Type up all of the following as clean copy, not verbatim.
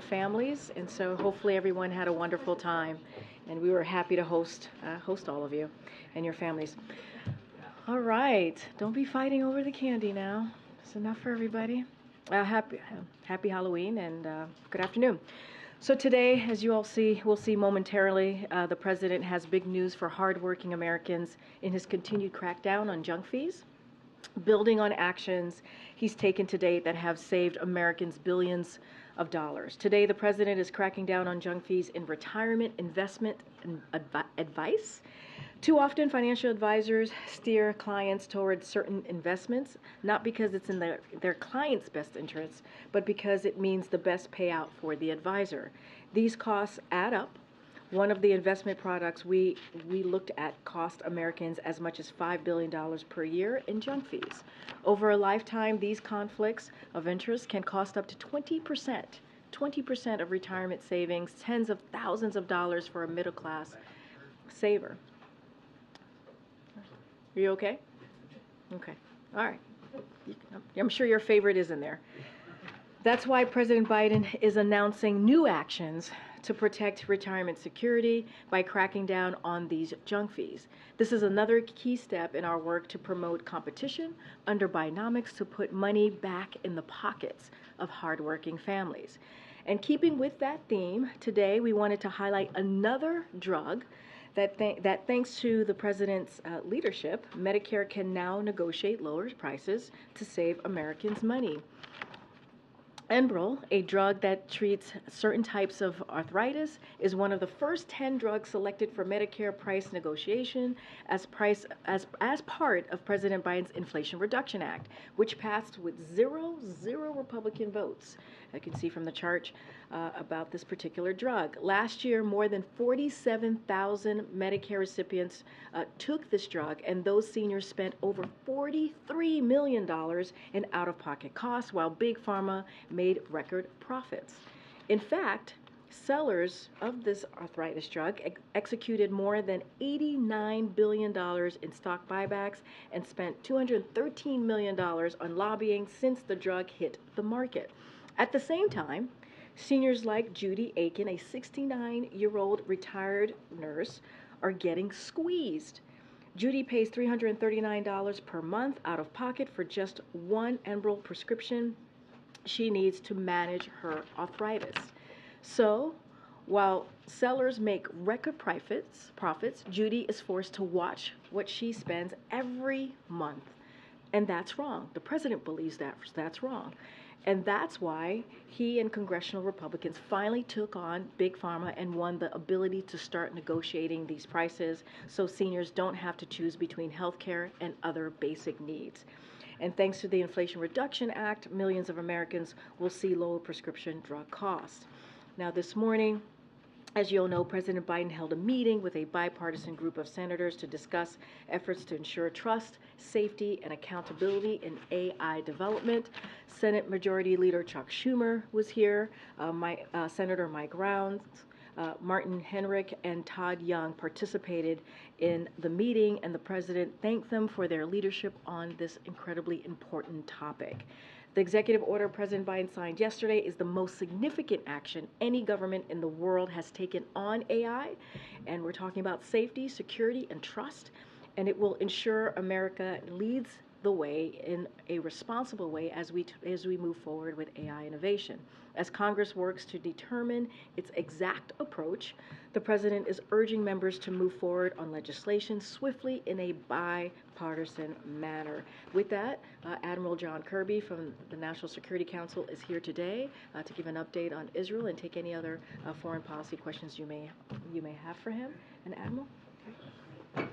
families, and so hopefully everyone had a wonderful time, and we were happy to host all of you and your families. All right, don't be fighting over the candy now. It's enough for everybody. Happy Halloween and good afternoon. So today, as you all see, we'll see momentarily, the president has big news for hardworking Americans in his continued crackdown on junk fees, building on actions he's taken to date that have saved Americans billions of dollars. Today, the president is cracking down on junk fees in retirement, investment, and advice. Too often, financial advisors steer clients towards certain investments, not because it's in their client's best interests, but because it means the best payout for the advisor. These costs add up. One of the investment products we looked at cost Americans as much as $5 billion per year in junk fees. Over a lifetime, these conflicts of interest can cost up to 20% of retirement savings, tens of thousands of dollars for a middle-class saver. Are you okay? Okay. All right. I'm sure your favorite is in there. That's why President Biden is announcing new actions to protect retirement security by cracking down on these junk fees. This is another key step in our work to promote competition under Bidenomics to put money back in the pockets of hardworking families. And keeping with that theme, today we wanted to highlight another drug that thanks to the president's leadership, Medicare can now negotiate lower prices to save Americans money. Enbrel, a drug that treats certain types of arthritis, is one of the first 10 drugs selected for Medicare price negotiation as part of President Biden's Inflation Reduction Act, which passed with zero Republican votes. You can see from the chart about this particular drug. Last year, more than 47,000 Medicare recipients took this drug, and those seniors spent over $43 million in out-of-pocket costs, while Big Pharma made record profits. In fact, sellers of this arthritis drug executed more than $89 billion in stock buybacks and spent $213 million on lobbying since the drug hit the market. At the same time, seniors like Judy Aiken, a 69-year-old retired nurse, are getting squeezed. Judy pays $339 per month out of pocket for just one Enbrel prescription she needs to manage her arthritis. So, while sellers make record profits, Judy is forced to watch what she spends every month. And that's wrong. The president believes that's wrong. And that's why he and congressional Republicans finally took on Big Pharma and won the ability to start negotiating these prices so seniors don't have to choose between health care and other basic needs. And thanks to the Inflation Reduction Act, millions of Americans will see lower prescription drug costs. Now, this morning, as you all know, President Biden held a meeting with a bipartisan group of senators to discuss efforts to ensure trust, safety, and accountability in AI development. Senate Majority Leader Chuck Schumer was here. Senator Mike Rounds, Martin Henrich, and Todd Young participated in the meeting, and the president thanked them for their leadership on this incredibly important topic. The executive order President Biden signed yesterday is the most significant action any government in the world has taken on AI, and we're talking about safety, security, and trust, and it will ensure America leads the way in a responsible way as we move forward with AI innovation. As Congress works to determine its exact approach, the president is urging members to move forward on legislation swiftly in a bipartisan manner. With that, Admiral John Kirby from the National Security Council is here today to give an update on Israel and take any other foreign policy questions you may have for him. And Admiral? Okay.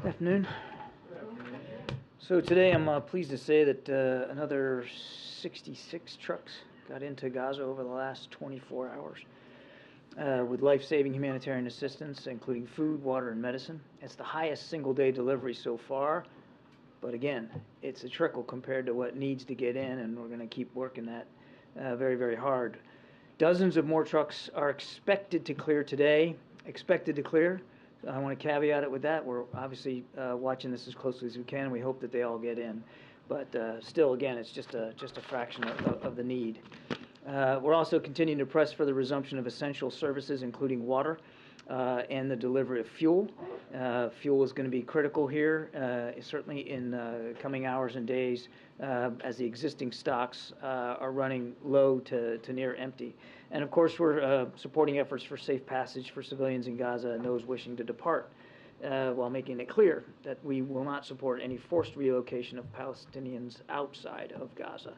Good afternoon. So today I'm pleased to say that another 66 trucks got into Gaza over the last 24 hours with life-saving humanitarian assistance, including food, water, and medicine. It's the highest single-day delivery so far, but again, it's a trickle compared to what needs to get in, and we're going to keep working that very, very hard. Dozens of more trucks are expected to clear today. I want to caveat it with that. We're obviously watching this as closely as we can. We hope that they all get in. but still, again, it's just a fraction of the need. We're also continuing to press for the resumption of essential services, including water and the delivery of fuel. Fuel is going to be critical here, certainly in coming hours and days, as the existing stocks are running low to near empty. And of course, we're supporting efforts for safe passage for civilians in Gaza and those wishing to depart, while making it clear that we will not support any forced relocation of Palestinians outside of Gaza.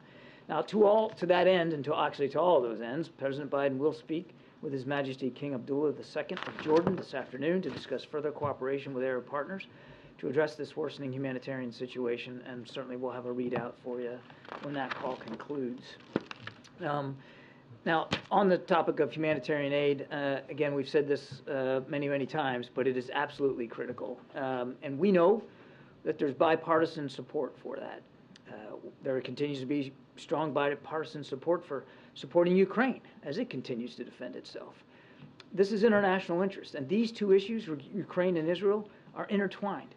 Now, to that end, and to all of those ends, President Biden will speak with His Majesty King Abdullah II of Jordan this afternoon to discuss further cooperation with Arab partners to address this worsening humanitarian situation, and certainly we'll have a readout for you when that call concludes. Now, on the topic of humanitarian aid, again, we've said this many, many times, but it is absolutely critical. And we know that there's bipartisan support for that. There continues to be strong bipartisan support for supporting Ukraine as it continues to defend itself. This is international interest, and these two issues, Ukraine and Israel, are intertwined.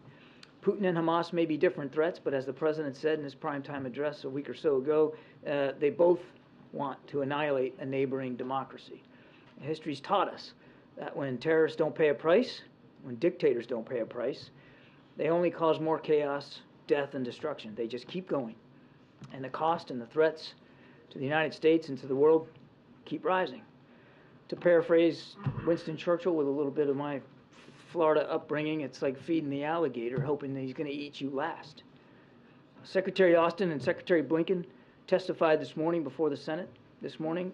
Putin and Hamas may be different threats, but as the president said in his primetime address a week or so ago, they both want to annihilate a neighboring democracy. History's taught us that when terrorists don't pay a price, when dictators don't pay a price, they only cause more chaos, death, and destruction. They just keep going. And the cost and the threats to the United States and to the world keep rising. To paraphrase Winston Churchill with a little bit of my Florida upbringing, it's like feeding the alligator, hoping that he's going to eat you last. Secretary Austin and Secretary Blinken testified this morning before the Senate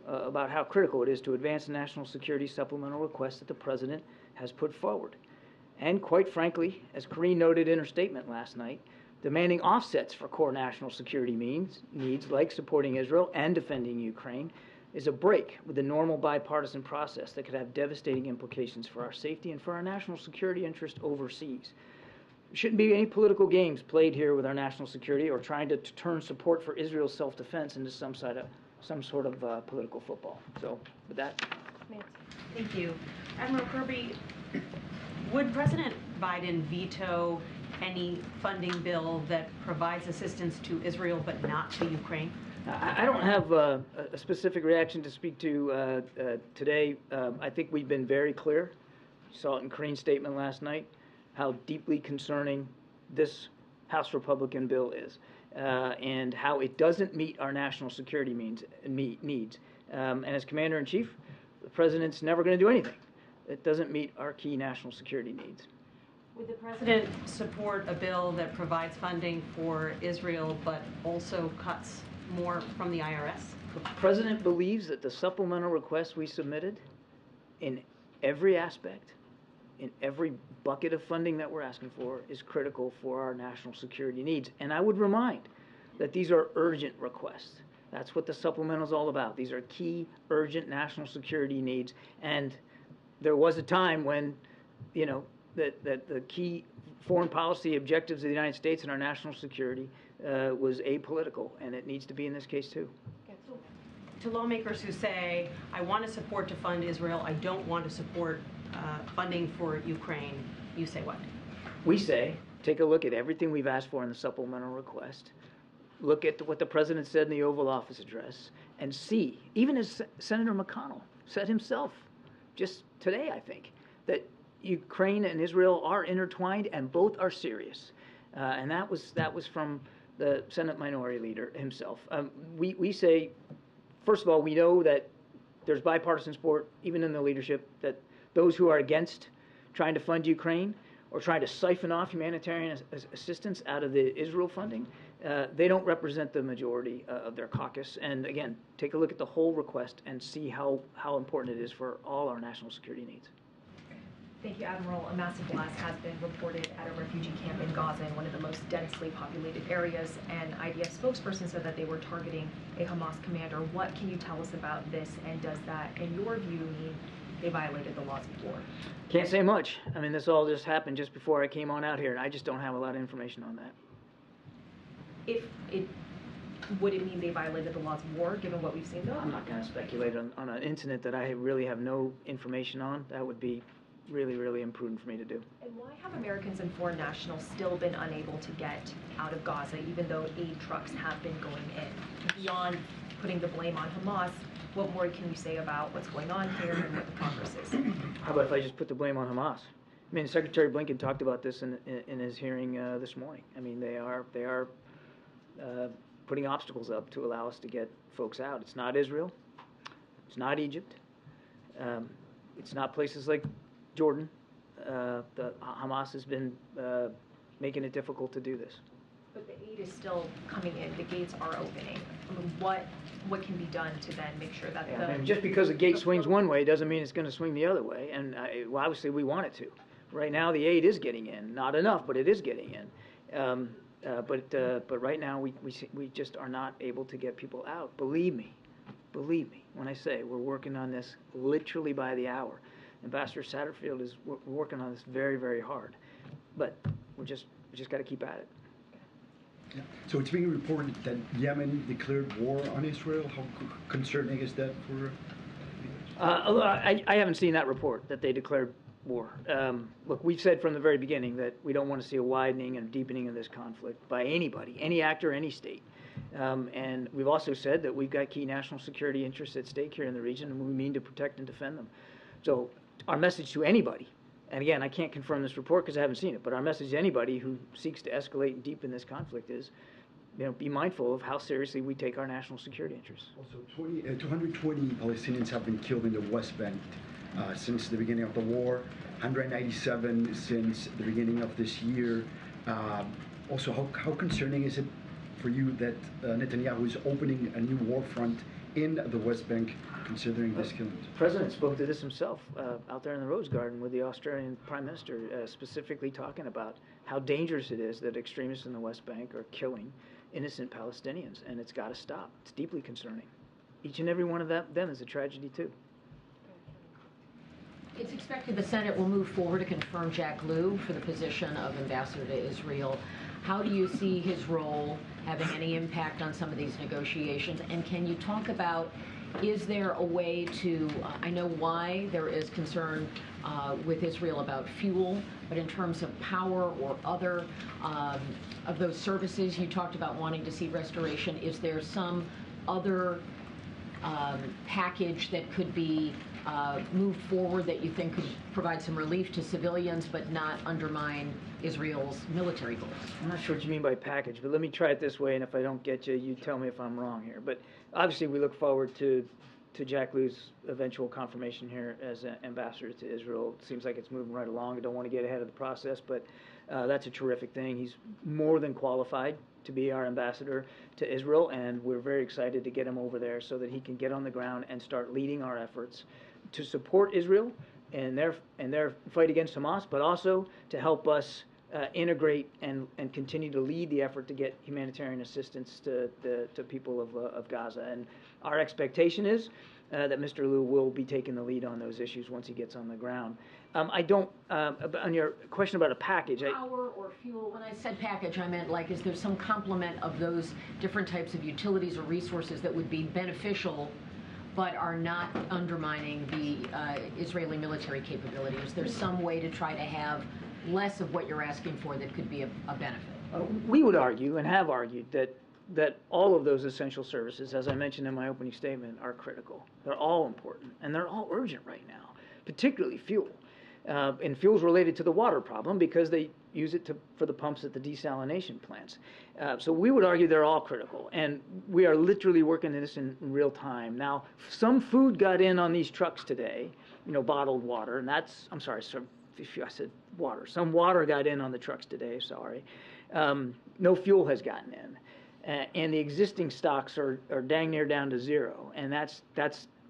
about how critical it is to advance the national security supplemental request that the president has put forward. And quite frankly, as Karine noted in her statement last night, demanding offsets for core national security needs like supporting Israel and defending Ukraine is a break with the normal bipartisan process that could have devastating implications for our safety and for our national security interest overseas. There shouldn't be any political games played here with our national security or trying to turn support for Israel's self-defense into some sort of political football. So, with that. Thank you. Admiral Kirby, would President Biden veto any funding bill that provides assistance to Israel but not to Ukraine? I don't have a specific reaction to speak to today. I think we've been very clear. You saw it in Karine's statement last night, how deeply concerning this House Republican bill is, and how it doesn't meet our national security needs. And as Commander-in-Chief, the President's never going to do anything that doesn't meet our key national security needs. Would the President support a bill that provides funding for Israel but also cuts more from the IRS? The President believes that the supplemental request we submitted, in every aspect, in every bucket of funding that we're asking for, is critical for our national security needs. And I would remind that these are urgent requests. That's what the supplemental is all about. These are key, urgent national security needs. And there was a time when, that the key foreign policy objectives of the United States and our national security was apolitical, and it needs to be in this case too. To lawmakers who say, I want to support to fund Israel, I don't want to support funding for Ukraine, you say what? We say, take a look at everything we've asked for in the supplemental request, look at what the President said in the Oval Office address, and see, even as Senator McConnell said himself just today, I think, that Ukraine and Israel are intertwined and both are serious. And that was from the Senate Minority Leader himself. We say, first of all, we know that there's bipartisan support, even in the leadership, that those who are against trying to fund Ukraine or trying to siphon off humanitarian assistance out of the Israel funding, they don't represent the majority of their caucus. And again, take a look at the whole request and see how important it is for all our national security needs. Thank you, Admiral. A massive blast has been reported at a refugee camp in Gaza, in one of the most densely populated areas. An IDF spokesperson said that they were targeting a Hamas commander. What can you tell us about this, and does that, in your view, mean they violated the laws of war? Can't say much. I mean, this all just happened just before I came on out here, and I just don't have a lot of information on that. Would it mean they violated the laws of war, given what we've seen, though? I'm not going to speculate on an incident that I really have no information on. That would be really, really imprudent for me to do. And why have Americans and foreign nationals still been unable to get out of Gaza, even though aid trucks have been going in? Beyond putting the blame on Hamas, what more can you say about what's going on here and what the progress is? How about if I just put the blame on Hamas? I mean, Secretary Blinken talked about this in his hearing this morning. I mean, they are putting obstacles up to allow us to get folks out. It's not Israel. It's not Egypt. It's not places like Jordan. The Hamas has been making it difficult to do this. But the aid is still coming in. The gates are opening. I mean, what can be done to then make sure that I mean, just because a gate swings one way doesn't mean it's going to swing the other way. And well, obviously, we want it to. Right now, the aid is getting in. Not enough, but it is getting in. But right now, we just are not able to get people out. Believe me, when I say we're working on this literally by the hour. Ambassador Satterfield is working on this very, very hard. But we just got to keep at it. Yeah. So it's being reported that Yemen declared war on Israel. How concerning is that for? I haven't seen that report that they declared war. Look, we've said from the very beginning that we don't want to see a widening and deepening of this conflict by anybody, any actor, any state. And we've also said that we've got key national security interests at stake here in the region, and we mean to protect and defend them. So our message to anybody, and again, I can't confirm this report because I haven't seen it, but our message to anybody who seeks to escalate and deepen this conflict is, be mindful of how seriously we take our national security interests. Also, 220 Palestinians have been killed in the West Bank since the beginning of the war, 197 since the beginning of this year. Also, how concerning is it for you that Netanyahu is opening a new war front in the West Bank, considering this killing? The President spoke to this himself out there in the Rose Garden with the Australian Prime Minister, specifically talking about how dangerous it is that extremists in the West Bank are killing innocent Palestinians, and it's got to stop. It's deeply concerning. Each and every one of them is a tragedy, too. It's expected the Senate will move forward to confirm Jack Lew for the position of ambassador to Israel. How do you see his role having any impact on some of these negotiations? And can you talk about, is there a way to, I know why there is concern with Israel about fuel, but in terms of power or other of those services, you talked about wanting to see restoration. Is there some other package that could be moved forward that you think could provide some relief to civilians but not undermine Israel's military goals? I'm not sure what you mean by package, but let me try it this way, and if I don't get you, you tell me if I'm wrong here. But obviously we look forward to Jack Lew's eventual confirmation here as an ambassador to Israel. It seems like it's moving right along. I don't want to get ahead of the process, but that's a terrific thing. He's more than qualified to be our ambassador to Israel, and we're very excited to get him over there so that he can get on the ground and start leading our efforts to support Israel and their fight against Hamas, but also to help us integrate and continue to lead the effort to get humanitarian assistance to people of Gaza. And our expectation is that Mr. Lew will be taking the lead on those issues once he gets on the ground. On your question about a package. Power or fuel, when I said package, I meant is there some complement of those different types of utilities or resources that would be beneficial but are not undermining the Israeli military capability? Is there some way to try to have less of what you're asking for that could be a benefit? We would argue and have argued that all of those essential services, as I mentioned in my opening statement, are critical. They're all important, and they're all urgent right now, particularly fuel. And fuel's related to the water problem because they use it for the pumps at the desalination plants. So we would argue they're all critical, and we are literally working this in real time. Now, some food got in on these trucks today, bottled water, and I said water. Some water got in on the trucks today, sorry. No fuel has gotten in. And the existing stocks are dang near down to zero, and that's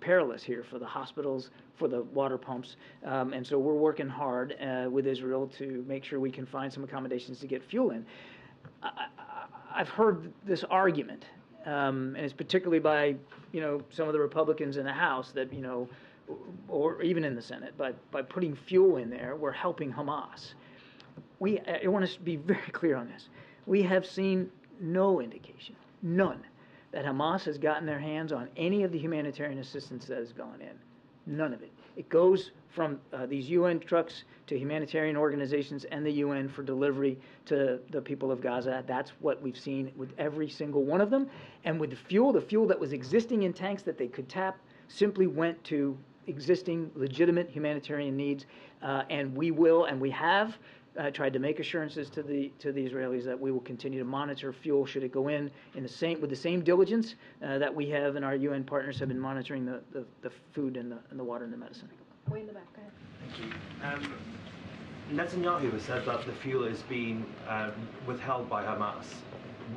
perilous here for the hospitals, for the water pumps, and so we're working hard with Israel to make sure we can find some accommodations to get fuel in. I've heard this argument, and it's particularly by some of the Republicans in the House that or even in the Senate, by putting fuel in there, we're helping Hamas. I want to be very clear on this. We have seen no indication, none, that Hamas has gotten their hands on any of the humanitarian assistance that has gone in. None of it. It goes from these UN trucks to humanitarian organizations and the UN for delivery to the people of Gaza. That's what we've seen with every single one of them. And with the fuel that was existing in tanks that they could tap simply went to existing legitimate humanitarian needs. And we will, and we have, tried to make assurances to the Israelis that we will continue to monitor fuel should it go in with the same diligence that we have and our UN partners have been monitoring the food and the water and the medicine. Way in the back, go ahead. Thank you. Netanyahu has said that the fuel is being withheld by Hamas.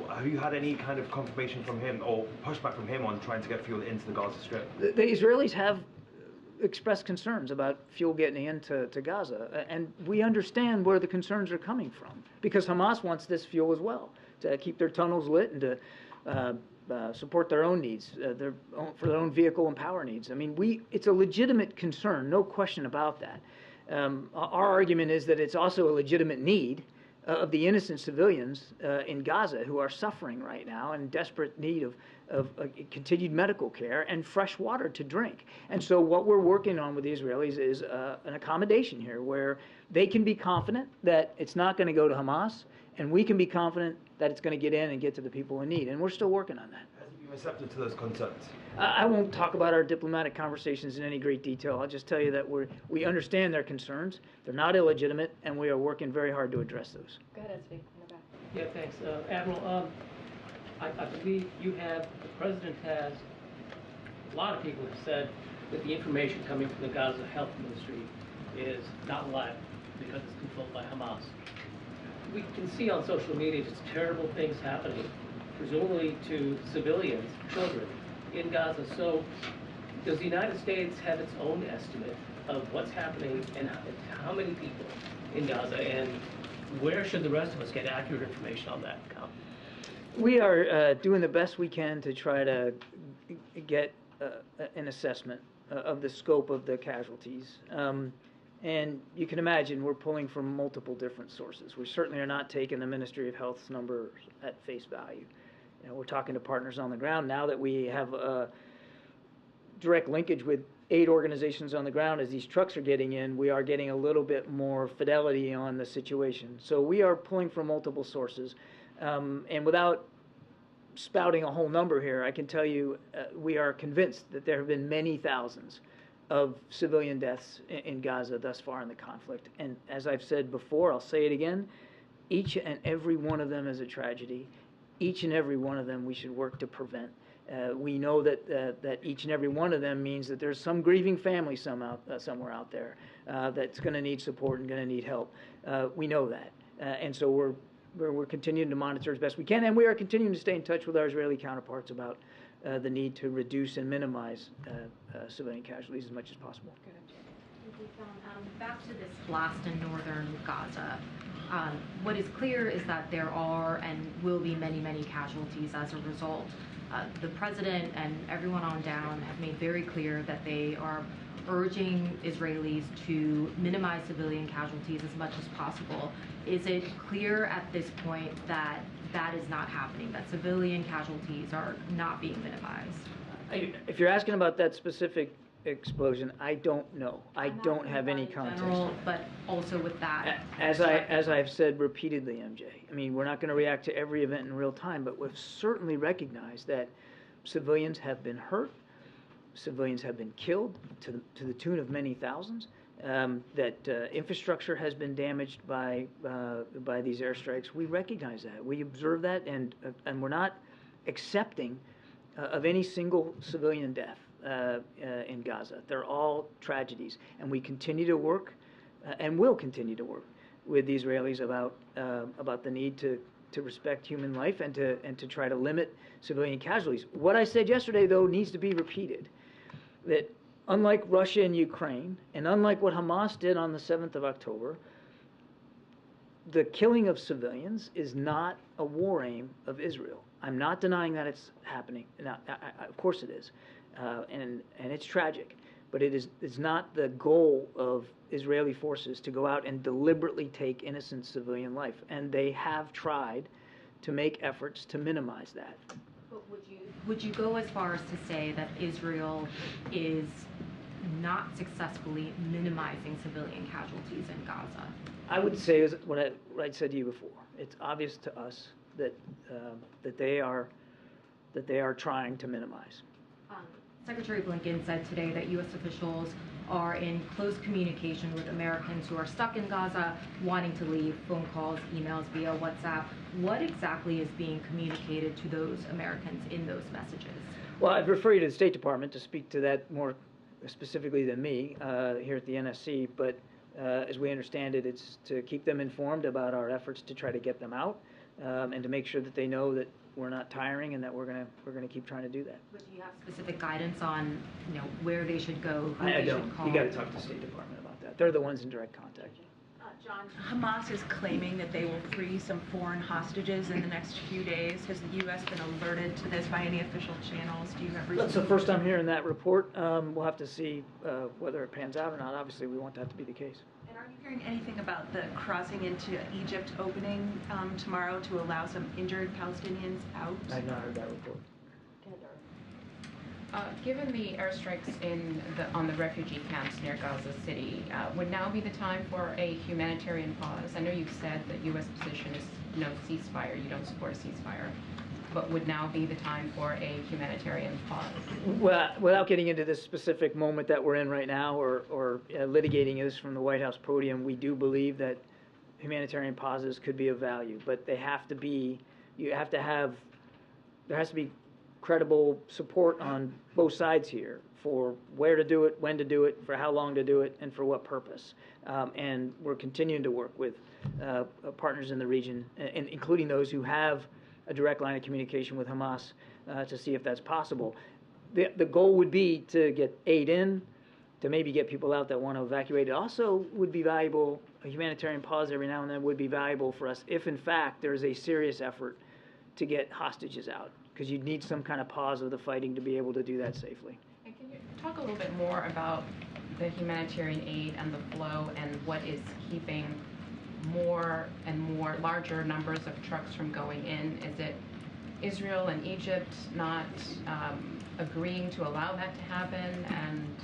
Have you had any kind of confirmation from him or pushback from him on trying to get fuel into the Gaza Strip? The Israelis have expressed concerns about fuel getting into Gaza, and we understand where the concerns are coming from, because Hamas wants this fuel as well, to keep their tunnels lit and to support their own needs, for their own vehicle and power needs. I mean, it's a legitimate concern, no question about that. Our argument is that it's also a legitimate need of the innocent civilians in Gaza who are suffering right now and in desperate need of continued medical care and fresh water to drink. And so what we're working on with the Israelis is an accommodation here where they can be confident that it's not going to go to Hamas, and we can be confident that it's going to get in and get to the people in need. And we're still working on that. Has he been receptive to those concerns? I won't talk about our diplomatic conversations in any great detail. I'll just tell you that we understand their concerns. They're not illegitimate, and we are working very hard to address those. Go ahead, SV, in the back. Yeah, thanks. Admiral, I believe the President has, a lot of people have said that the information coming from the Gaza Health Ministry is not reliable because it's controlled by Hamas. We can see on social media just terrible things happening, presumably to civilians, children, in Gaza. So does the United States have its own estimate of what's happening and how many people in Gaza, and where should the rest of us get accurate information on that count? We are doing the best we can to try to get an assessment of the scope of the casualties. And you can imagine we're pulling from multiple different sources. We certainly are not taking the Ministry of Health's numbers at face value. We're talking to partners on the ground now that we have a direct linkage with aid organizations on the ground. As these trucks are getting in, we are getting a little bit more fidelity on the situation. So we are pulling from multiple sources. And without spouting a whole number here, I can tell you we are convinced that there have been many thousands of civilian deaths in Gaza thus far in the conflict. And as I've said before, I'll say it again, each and every one of them is a tragedy. Each and every one of them we should work to prevent. We know that each and every one of them means that there's some grieving family somewhere out there that's going to need support and going to need help. We know that. And so we're continuing to monitor as best we can, and we are continuing to stay in touch with our Israeli counterparts about the need to reduce and minimize civilian casualties as much as possible. Back to this blast in northern Gaza. What is clear is that there are and will be many, many casualties as a result. The president and everyone on down have made very clear that they are urging Israelis to minimize civilian casualties as much as possible. Is it clear at this point that that is not happening, that civilian casualties are not being minimized? If you're asking about that specific explosion, I don't know. I don't have any context. General, but also with that. As I've said repeatedly, MJ, I mean, we're not going to react to every event in real time, but we've certainly recognized that civilians have been hurt, civilians have been killed to the tune of many thousands, that infrastructure has been damaged by these airstrikes. We recognize that. We observe that, and we're not accepting of any single civilian death in Gaza. They're all tragedies, and we continue to work and will continue to work with the Israelis about the need to respect human life and to try to limit civilian casualties. What I said yesterday, though, needs to be repeated, that unlike Russia and Ukraine, and unlike what Hamas did on the 7th of October, the killing of civilians is not a war aim of Israel. I'm not denying that it's happening. Now, of course it is, and it's tragic. But it's not the goal of Israeli forces to go out and deliberately take innocent civilian life. And they have tried to make efforts to minimize that. But would you go as far as to say that Israel is not successfully minimizing civilian casualties in Gaza? I would say is what I said to you before. It's obvious to us that that they are trying to minimize. Secretary Blinken said today that U.S. officials are in close communication with Americans who are stuck in Gaza, wanting to leave, phone calls, emails via WhatsApp. What exactly is being communicated to those Americans in those messages? Well, I'd refer you to the State Department to speak to that more specifically than me here at the NSC, but as we understand it, it's to keep them informed about our efforts to try to get them out and to make sure that they know that we're not tiring and that we're gonna keep trying to do that. But do you have specific guidance on, where they should go, who I they don't. should call? You got to talk to the State Department about that. They're the ones in direct contact. John, Hamas is claiming that they will free some foreign hostages in the next few days. Has the U.S. been alerted to this by any official channels? Do you have reason? That's the first time hearing that report. We'll have to see whether it pans out or not. Obviously, we want that to be the case. And are you hearing anything about the crossing into Egypt opening tomorrow to allow some injured Palestinians out? I've not heard that report. Given the airstrikes on the refugee camps near Gaza City, would now be the time for a humanitarian pause? I know you've said that U.S. position is no ceasefire, you don't support a ceasefire, but would now be the time for a humanitarian pause? Well, without getting into this specific moment that we're in right now or litigating this from the White House podium, we do believe that humanitarian pauses could be of value, but they have to be, there has to be credible support on both sides here for where to do it, when to do it, for how long to do it, and for what purpose. And we're continuing to work with partners in the region, including those who have a direct line of communication with Hamas to see if that's possible. The goal would be to get aid in, to maybe get people out that want to evacuate. It also would be valuable, a humanitarian pause every now and then would be valuable for us if in fact there's a serious effort to get hostages out, because you'd need some kind of pause of the fighting to be able to do that safely. And can you talk a little bit more about the humanitarian aid and the flow and what is keeping more and more larger numbers of trucks from going in? Is it Israel and Egypt not agreeing to allow that to happen? And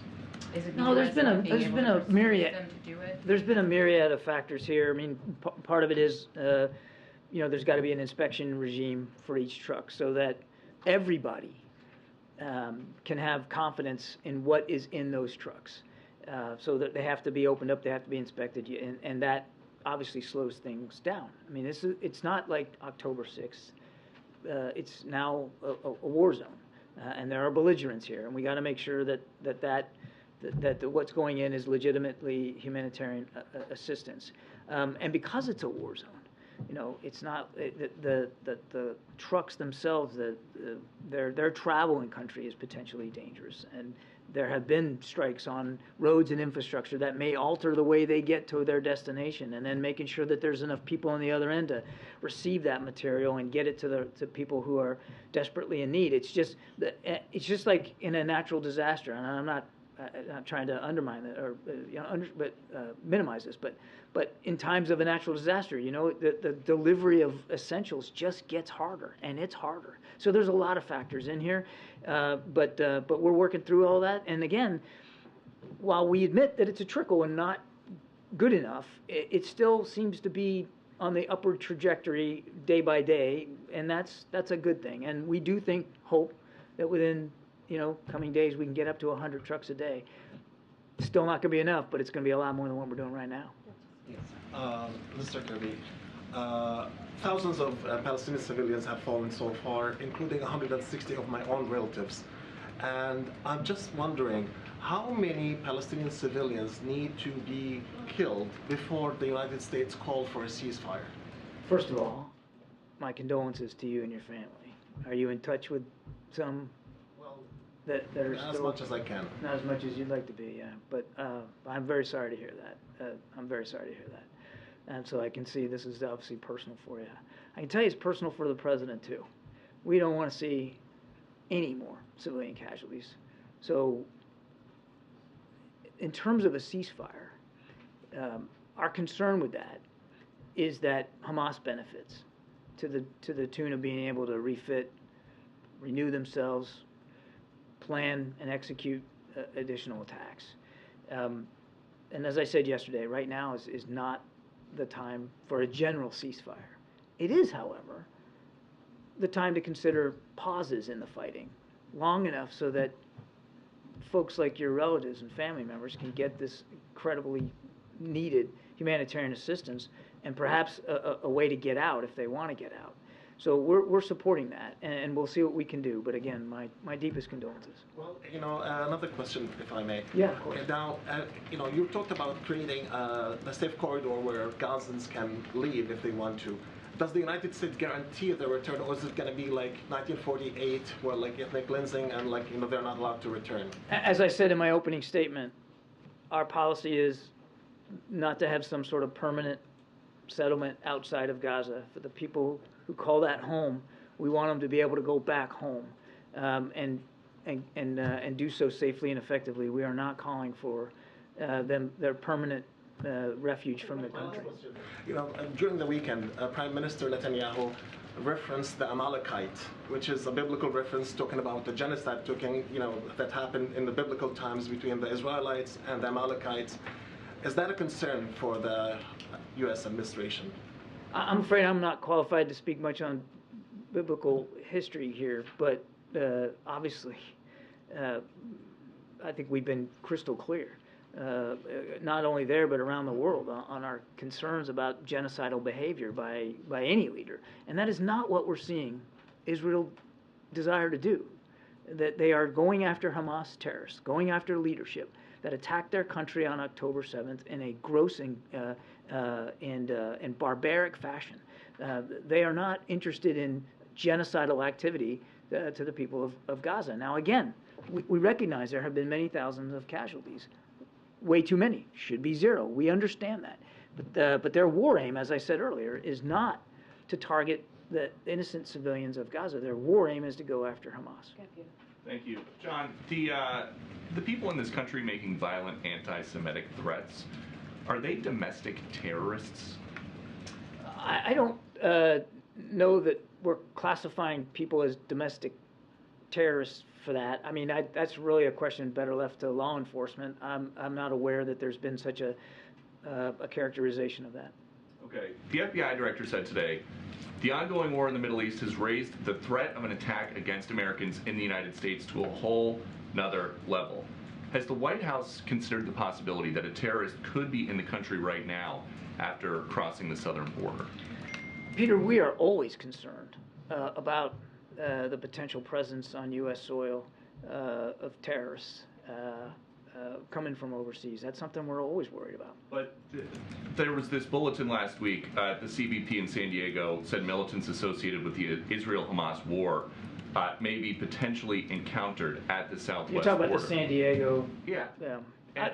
is it there's been a myriad. Them to do it? There's been a myriad of factors here. I mean, part of it is there's got to be an inspection regime for each truck so that everybody can have confidence in what is in those trucks. So that they have to be opened up, they have to be inspected, and that obviously slows things down. I mean, it's not like October 6th. It's now a war zone, and there are belligerents here, and we got to make sure that what's going in is legitimately humanitarian assistance. And because it's a war zone, it's not the trucks themselves. Their travel in country is potentially dangerous, and there have been strikes on roads and infrastructure that may alter the way they get to their destination, and then making sure that there's enough people on the other end to receive that material and get it to people who are desperately in need. It's just like in a natural disaster, and I'm not trying to undermine it or minimize this, but in times of a natural disaster, the delivery of essentials just gets harder, and it's harder. So there's a lot of factors in here, but we're working through all that. And again, while we admit that it's a trickle and not good enough, it still seems to be on the upward trajectory day by day, and that's a good thing. And we do hope that within coming days we can get up to 100 trucks a day. Still not going to be enough, but it's going to be a lot more than what we're doing right now. Yes. Mr. Kirby, thousands of Palestinian civilians have fallen so far, including 160 of my own relatives. And I'm just wondering, how many Palestinian civilians need to be killed before the United States called for a ceasefire? First of all, my condolences to you and your family. Are you in touch with some that are as still, much as I can? Not as much as you'd like to be, yeah. But I'm very sorry to hear that. I'm very sorry to hear that. And so I can see this is obviously personal for you. I can tell you it's personal for the president, too. We don't want to see any more civilian casualties. So in terms of a ceasefire, our concern with that is that Hamas benefits to the tune of being able to refit, renew themselves, plan and execute additional attacks. And as I said yesterday, right now is not the time for a general ceasefire. It is, however, the time to consider pauses in the fighting long enough so that folks like your relatives and family members can get this incredibly needed humanitarian assistance and perhaps a way to get out if they want to get out. So we're supporting that, and we'll see what we can do. But again, my deepest condolences. Well, another question, if I may. Yeah, of course. Now, you talked about creating a safe corridor where Gazans can leave if they want to. Does the United States guarantee the return, or is it going to be like 1948, where like ethnic cleansing and they're not allowed to return? As I said in my opening statement, our policy is not to have some sort of permanent settlement outside of Gaza. For the people who call that home, we want them to be able to go back home, and do so safely and effectively. We are not calling for their permanent refuge from the country. During the weekend, Prime Minister Netanyahu referenced the Amalekite, which is a biblical reference talking about the genocide that happened in the biblical times between the Israelites and the Amalekites. Is that a concern for the U.S. administration? I'm afraid I'm not qualified to speak much on biblical history here, but obviously I think we've been crystal clear, not only there but around the world, on our concerns about genocidal behavior by any leader. And that is not what we're seeing Israel desire to do. That they are going after Hamas terrorists, going after leadership that attacked their country on October 7th in a gross and barbaric fashion. They are not interested in genocidal activity to the people of Gaza. Now, again, we recognize there have been many thousands of casualties. Way too many. Should be zero. We understand that. But their war aim, as I said earlier, is not to target the innocent civilians of Gaza. Their war aim is to go after Hamas. Thank you. John, the people in this country making violent anti-Semitic threats, are they domestic terrorists? I don't know that we're classifying people as domestic terrorists for that. I mean, that's really a question better left to law enforcement. I'm not aware that there's been such a characterization of that. Okay. The FBI director said today, the ongoing war in the Middle East has raised the threat of an attack against Americans in the United States to a whole nother level. Has the White House considered the possibility that a terrorist could be in the country right now after crossing the southern border? Peter, we are always concerned about the potential presence on U.S. soil of terrorists coming from overseas. That's something we're always worried about. But there was this bulletin last week. The CBP in San Diego said militants associated with the Israel-Hamas war may be potentially encountered at the southwest You're talking border. about the San Diego. Yeah. Yeah.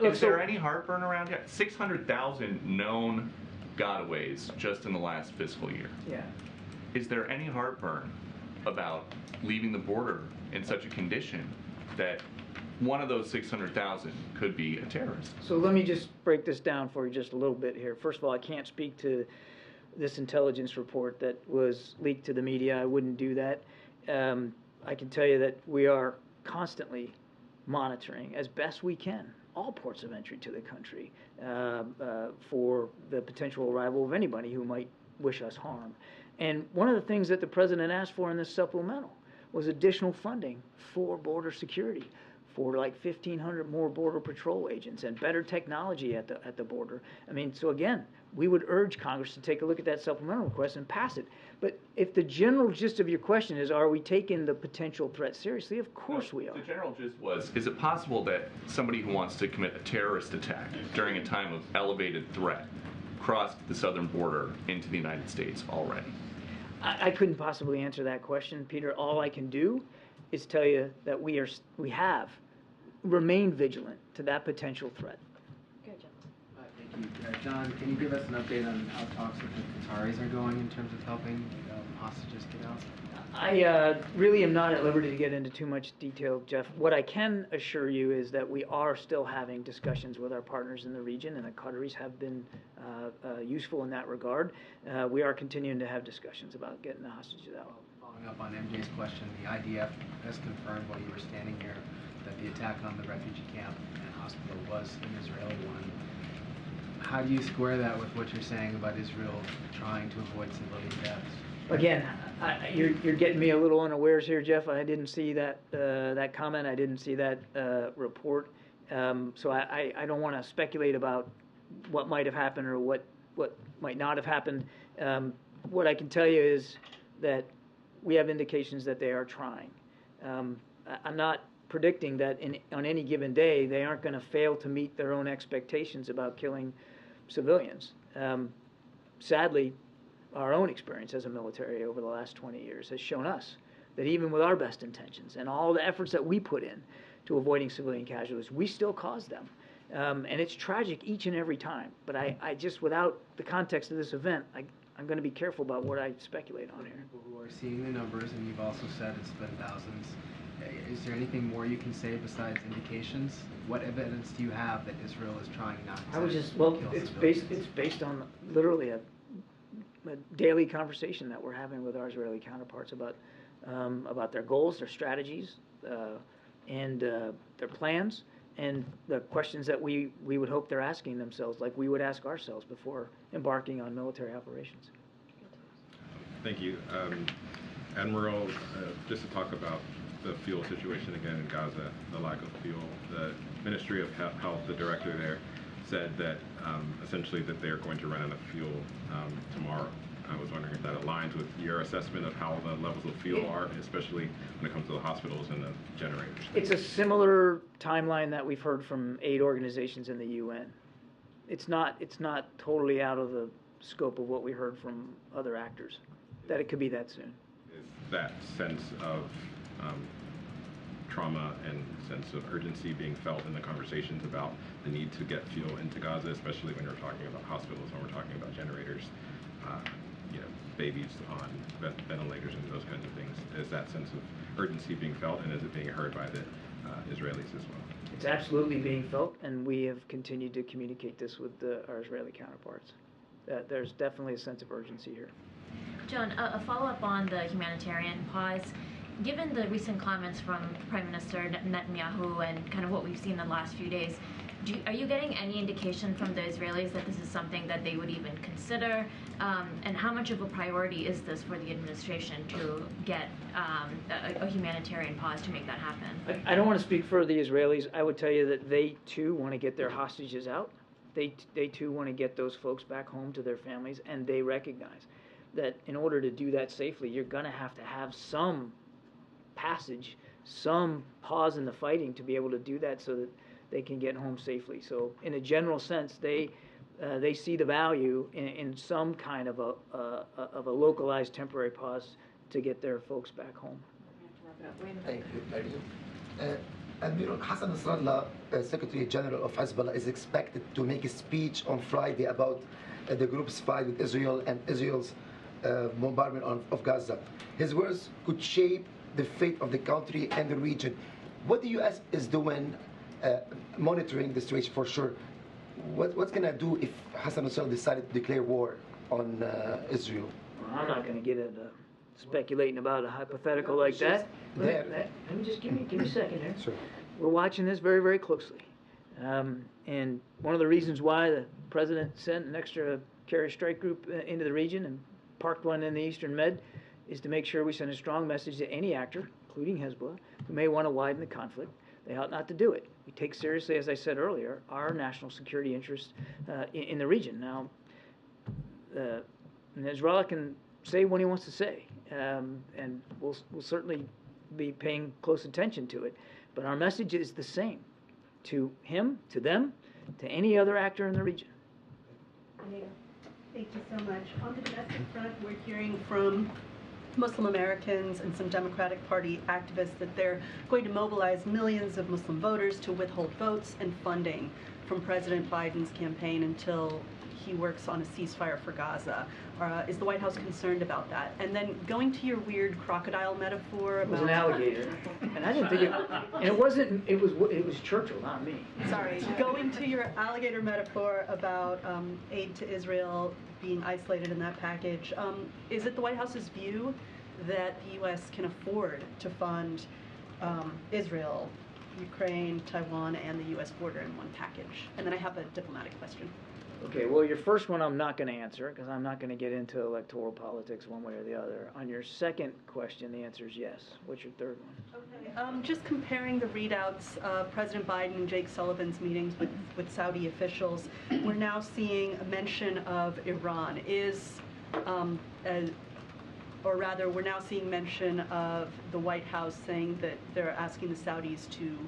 Is there any heartburn around here? 600,000 known gotaways just in the last fiscal year. Yeah. Is there any heartburn about leaving the border in such a condition that one of those 600,000 could be a terrorist? So let me just break this down for you just a little bit here. First of all, I can't speak to this intelligence report that was leaked to the media. I wouldn't do that. I can tell you that we are constantly monitoring as best we can all ports of entry to the country for the potential arrival of anybody who might wish us harm. And one of the things that the president asked for in this supplemental was additional funding for border security, for like 1,500 more Border Patrol agents and better technology at the border. I mean, so again, we would urge Congress to take a look at that supplemental request and pass it. But if the general gist of your question is, are we taking the potential threat seriously? Of course we are. The general gist was, is it possible that somebody who wants to commit a terrorist attack during a time of elevated threat crossed the southern border into the United States already? I couldn't possibly answer that question, Peter. All I can do is tell you that we have remained vigilant to that potential threat. Good, John. Thank you. John, can you give us an update on how talks with the Qataris are going in terms of helping hostages get out? I really am not at liberty to get into too much detail, Jeff. What I can assure you is that we are still having discussions with our partners in the region, and the Qataris have been useful in that regard. We are continuing to have discussions about getting the hostages out. Following up on MJ's question, the IDF has confirmed while you were standing here that the attack on the refugee camp and hospital was an Israeli one. How do you square that with what you're saying about Israel trying to avoid civilian deaths? Again, you're getting me a little unawares here, Jeff. I didn't see that that comment. I didn't see that report. So I don't want to speculate about what might have happened or what might not have happened. What I can tell you is that we have indications that they are trying. I'm not predicting that on any given day they aren't going to fail to meet their own expectations about killing civilians. Sadly, our own experience as a military over the last 20 years has shown us that even with our best intentions and all the efforts that we put in to avoiding civilian casualties, we still cause them. And it's tragic each and every time. But I just, without the context of this event, I'm going to be careful about what I speculate on here. People who are seeing the numbers, and you've also said it's been thousands, is there anything more you can say besides indications? What evidence do you have that Israel is trying not to kill civilians? It's based on literally a daily conversation that we're having with our Israeli counterparts about their goals, their strategies, and their plans, and the questions that we would hope they're asking themselves, like we would ask ourselves before embarking on military operations. Thank you. Admiral, just to talk about the fuel situation again in Gaza, the lack of fuel, the Ministry of Health, the director there, said that essentially that they're going to run out of fuel tomorrow. I was wondering if that aligns with your assessment of how the levels of fuel are, especially when it comes to the hospitals and the generators. It's a similar timeline that we've heard from aid organizations in the UN. It's not totally out of the scope of what we heard from other actors, that it could be that soon. Is that sense of trauma and sense of urgency being felt in the conversations about the need to get fuel into Gaza, especially when you're talking about hospitals, when we're talking about generators, babies on ventilators and those kinds of things? Is that sense of urgency being felt, and is it being heard by the Israelis as well? It's absolutely being felt, and we have continued to communicate this with our Israeli counterparts. There's definitely a sense of urgency here. John, a follow-up on the humanitarian pause. Given the recent comments from Prime Minister Netanyahu and kind of what we've seen in the last few days, are you getting any indication from the Israelis that this is something that they would even consider? And how much of a priority is this for the administration to get a humanitarian pause to make that happen? I don't want to speak for the Israelis. I would tell you that they too want to get their hostages out. They too want to get those folks back home to their families, and they recognize that in order to do that safely, you're going to have some passage, some pause in the fighting to be able to do that so that they can get home safely. So in a general sense, they see the value in some kind of a localized temporary pause to get their folks back home. Thank you. Admiral Hassan Nasrallah, Secretary General of Hezbollah, is expected to make a speech on Friday about the group's fight with Israel and Israel's bombardment of Gaza. His words could shape the fate of the country and the region. What the U.S. is doing, monitoring the situation for sure. What's going to do if Hassan Nasrallah decided to declare war on Israel? Well, I'm not going to get into speculating about a hypothetical like that. Let me just give me a second here. Sure. We're watching this very, very closely. And one of the reasons why the president sent an extra carrier strike group into the region and parked one in the Eastern Med is to make sure we send a strong message to any actor, including Hezbollah, who may want to widen the conflict. They ought not to do it. We take seriously, as I said earlier, our national security interests in the region. Now, Nasrallah can say what he wants to say, and we'll certainly be paying close attention to it. But our message is the same to him, to them, to any other actor in the region. Thank you so much. On the domestic front, we're hearing from Muslim Americans and some Democratic Party activists that they're going to mobilize millions of Muslim voters to withhold votes and funding from President Biden's campaign until he works on a ceasefire for Gaza. Is the White House concerned about that? And then going to your weird crocodile metaphor about... It was an alligator. And I didn't think it... And it wasn't... It was Churchill, not me. Sorry. Going to your alligator metaphor about aid to Israel being isolated in that package, is it the White House's view that the U.S. can afford to fund Israel Ukraine, Taiwan, and the U.S. border in one package? And then I have a diplomatic question. Okay, well, your first one I'm not going to answer because I'm not going to get into electoral politics one way or the other. On your second question, the answer is yes. What's your third one? Okay, just comparing the readouts of President Biden and Jake Sullivan's meetings with Saudi officials, we're now seeing a mention of Iran. Or rather, we're now seeing mention of the White House saying that they're asking the Saudis to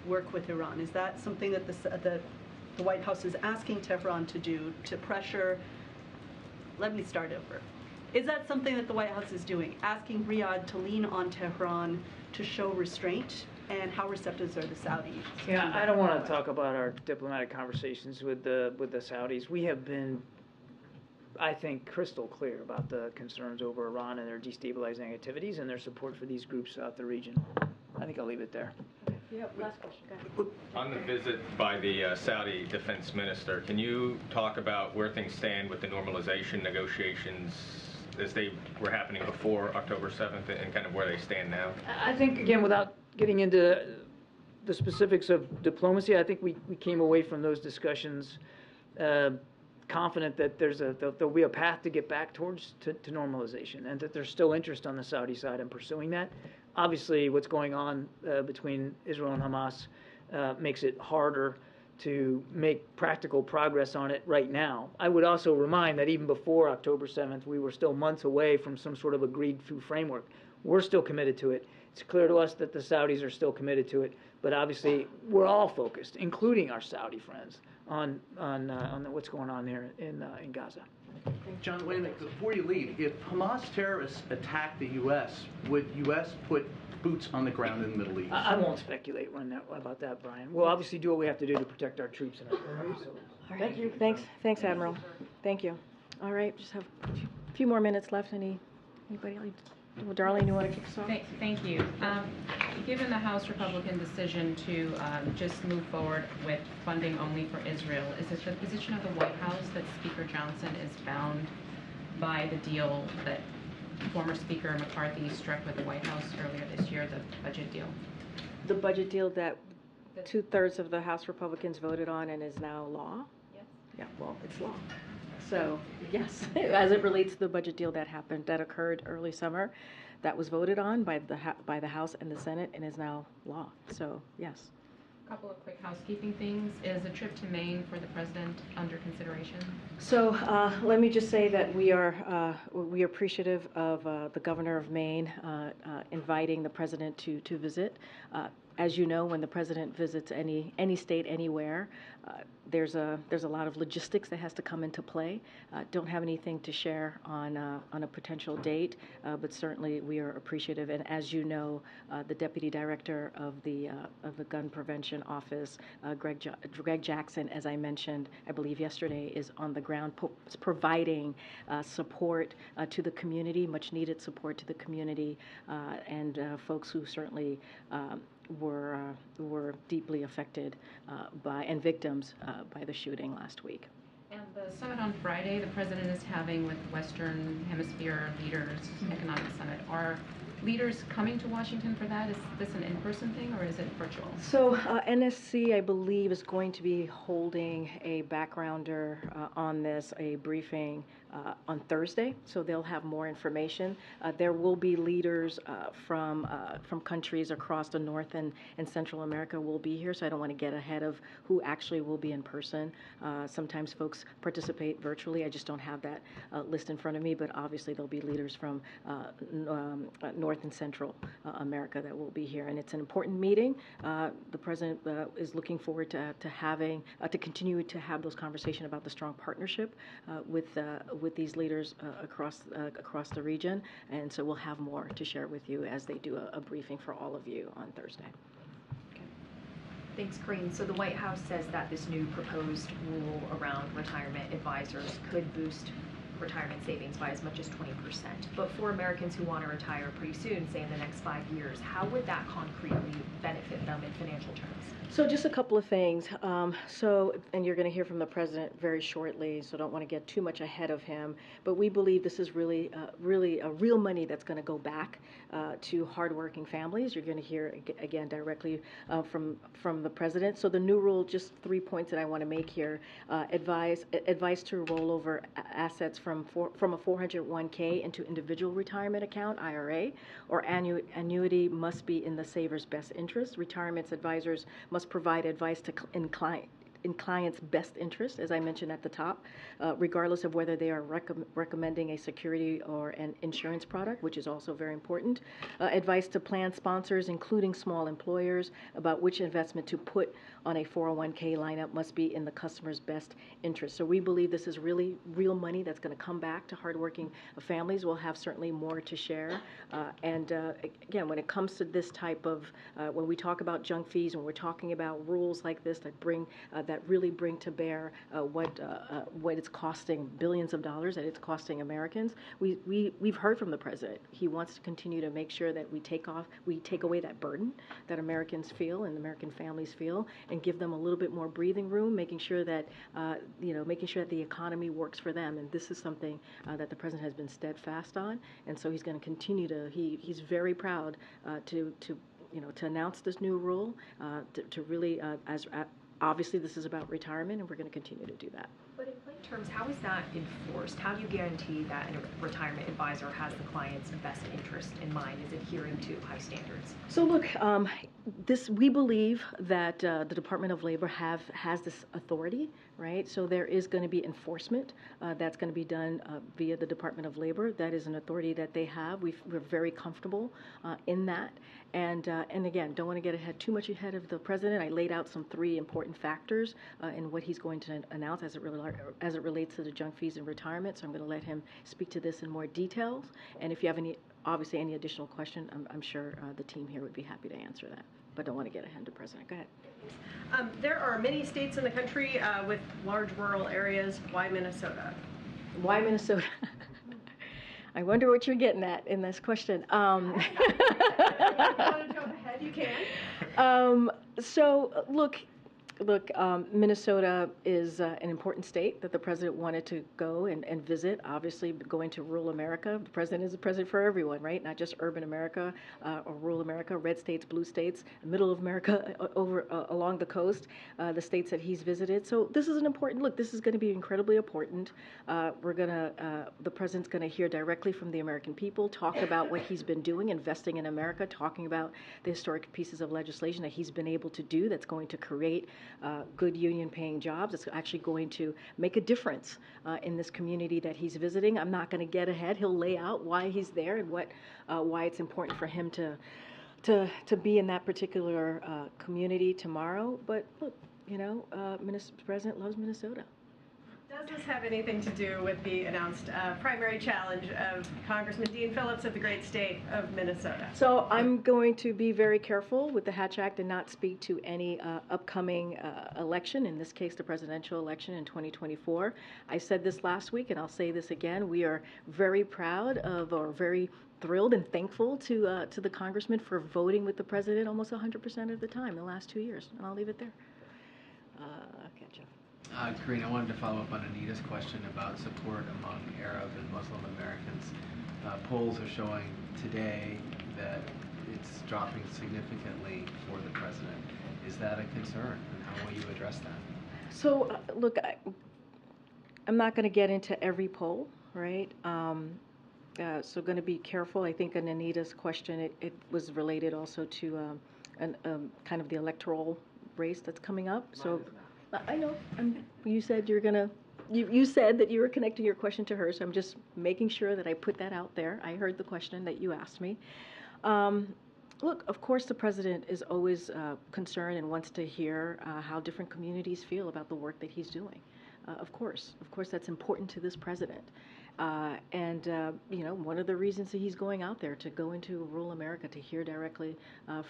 work with Iran. Is that something that the White House is asking Tehran to do to pressure? Let me start over. Is that something that the White House is doing, asking Riyadh to lean on Tehran to show restraint? And how receptive are the Saudis? Yeah, I don't want to talk about our diplomatic conversations with the Saudis. We have been, I think, crystal clear about the concerns over Iran and their destabilizing activities and their support for these groups throughout the region. I think I'll leave it there. Yeah, last question. Go ahead. On the visit by the Saudi defense minister, can you talk about where things stand with the normalization negotiations as they were happening before October 7th and kind of where they stand now? I think, again, without getting into the specifics of diplomacy, I think we came away from those discussions confident that there'll be a path to get back towards to normalization, and that there's still interest on the Saudi side in pursuing that. Obviously, what's going on between Israel and Hamas makes it harder to make practical progress on it right now. I would also remind that even before October 7th, we were still months away from some sort of agreed-to framework. We're still committed to it. It's clear to us that the Saudis are still committed to it, but obviously we're all focused, including our Saudi friends, on what's going on there in Gaza. John, wait a minute. Before you leave, if Hamas terrorists attack the U.S., would U.S. put boots on the ground in the Middle East? I won't speculate about that, Brian. We'll obviously do what we have to do to protect our troops and our country. So. Thank you. Thanks, Admiral. Thank you. All right, just have a few more minutes left. Anybody else? Well, Darlene, you want to kick us off? Thank you. Given the House Republican decision to just move forward with funding only for Israel, is it the position of the White House that Speaker Johnson is bound by the deal that former Speaker McCarthy struck with the White House earlier this year, the budget deal? The budget deal that 2/3 of the House Republicans voted on and is now law? Yes. Yeah, well, it's law. So, yes, as it relates to the budget deal that occurred early summer, that was voted on by the House and the Senate and is now law. So, yes. A couple of quick housekeeping things. Is a trip to Maine for the president under consideration? So let me just say that we are appreciative of the governor of Maine inviting the president to visit. As you know, when the president visits any state anywhere, there's a lot of logistics that has to come into play. Don't have anything to share on a potential date, but certainly we are appreciative. And as you know, the deputy director of the Gun Prevention Office, Greg Jackson, as I mentioned, I believe yesterday, is on the ground providing support to the community, much needed support to the community, and folks who certainly were deeply affected by and victims by the shooting last week. And the summit on Friday, the president is having with Western Hemisphere leaders, economic summit. Are leaders coming to Washington for that? Is this an in-person thing or is it virtual? So NSC, I believe, is going to be holding a backgrounder on this, a briefing on Thursday, so they'll have more information. There will be leaders from countries across the North and Central America will be here, so I don't want to get ahead of who actually will be in person. Sometimes folks participate virtually. I just don't have that list in front of me, but obviously there'll be leaders from North and Central America that will be here, and it's an important meeting. The president is looking forward to having to continue to have those conversations about the strong partnership with these leaders across the region, and so we'll have more to share with you as they do a briefing for all of you on Thursday. Okay. Thanks, Karine. So the White House says that this new proposed rule around retirement advisors could boost retirement savings by as much as 20%. But for Americans who want to retire pretty soon, say in the next 5 years, how would that concretely benefit them in financial terms? So just a couple of things. And you're going to hear from the president very shortly, so don't want to get too much ahead of him. But we believe this is really a real money that's going to go back to hardworking families. You're going to hear again directly from the president. So the new rule, just 3 points that I want to make here: advice to roll over assets from a 401k into individual retirement account (IRA) or annuity must be in the saver's best interest. Retirement advisors must provide advice in client's best interest, as I mentioned at the top, regardless of whether they are recommending a security or an insurance product, which is also very important. Advice to plan sponsors, including small employers, about which investment to put on a 401k lineup must be in the customer's best interest. So we believe this is really real money that's going to come back to hardworking families. We'll have certainly more to share. Again, when it comes to this type of, when we talk about junk fees, when we're talking about rules like this that really bring to bear what it's costing, billions of dollars that it's costing Americans, we've heard from the president. He wants to continue to make sure that we take away that burden that Americans feel and American families feel, and give them a little bit more breathing room, making sure that the economy works for them. And this is something that the president has been steadfast on, and so he's going to continue to. He's very proud to announce this new rule, to really obviously this is about retirement, and we're going to continue to do that. But in plain terms, how is that enforced? How do you guarantee that a retirement advisor has the client's best interest in mind, is adhering to high standards? So look, we believe that the Department of Labor has this authority, right? So there is going to be enforcement that's going to be done via the Department of Labor. That is an authority that they have. We're very comfortable in that. And again, don't want to get too much ahead of the president. I laid out some 3 important factors in what he's going to announce as it relates to the junk fees and retirement. So I'm going to let him speak to this in more details. And if you have any additional question, I'm sure the team here would be happy to answer that. But don't want to get ahead of the president. Go ahead. There are many states in the country with large rural areas. Why Minnesota? Why Minnesota? I wonder what you're getting at in this question. If you want to jump ahead, you can. So look, Minnesota is an important state that the president wanted to go and visit. Obviously, going to rural America. The president is a president for everyone, right? Not just urban America or rural America, red states, blue states, middle of America, over along the coast, the states that he's visited. So this is an important look. This is going to be incredibly important. The president's going to hear directly from the American people, talk about what he's been doing, investing in America, talking about the historic pieces of legislation that he's been able to do that's going to create good union-paying jobs. It's actually going to make a difference in this community that he's visiting. I'm not going to get ahead. He'll lay out why he's there and why it's important for him to be in that particular community tomorrow. But look, the president loves Minnesota. Does this have anything to do with the announced primary challenge of Congressman Dean Phillips of the great state of Minnesota? So I'm going to be very careful with the Hatch Act and not speak to any upcoming election, in this case the presidential election in 2024. I said this last week and I'll say this again. We are very proud of, or very thrilled and thankful to the congressman for voting with the president almost 100% of the time in the last 2 years. And I'll leave it there. Catch up. Karine, I wanted to follow up on Anita's question about support among Arab and Muslim Americans. Polls are showing today that it's dropping significantly for the president. Is that a concern, and how will you address that? So, look, I'm not going to get into every poll, right? So going to be careful. I think in Anita's question, it was related also to kind of the electoral race that's coming up. So. I know. You said you said that you were connecting your question to her, so I'm just making sure that I put that out there. I heard the question that you asked me. Look, of course, the president is always concerned and wants to hear how different communities feel about the work that he's doing. Of course, that's important to this president. One of the reasons that he's going out there to go into rural America to hear directly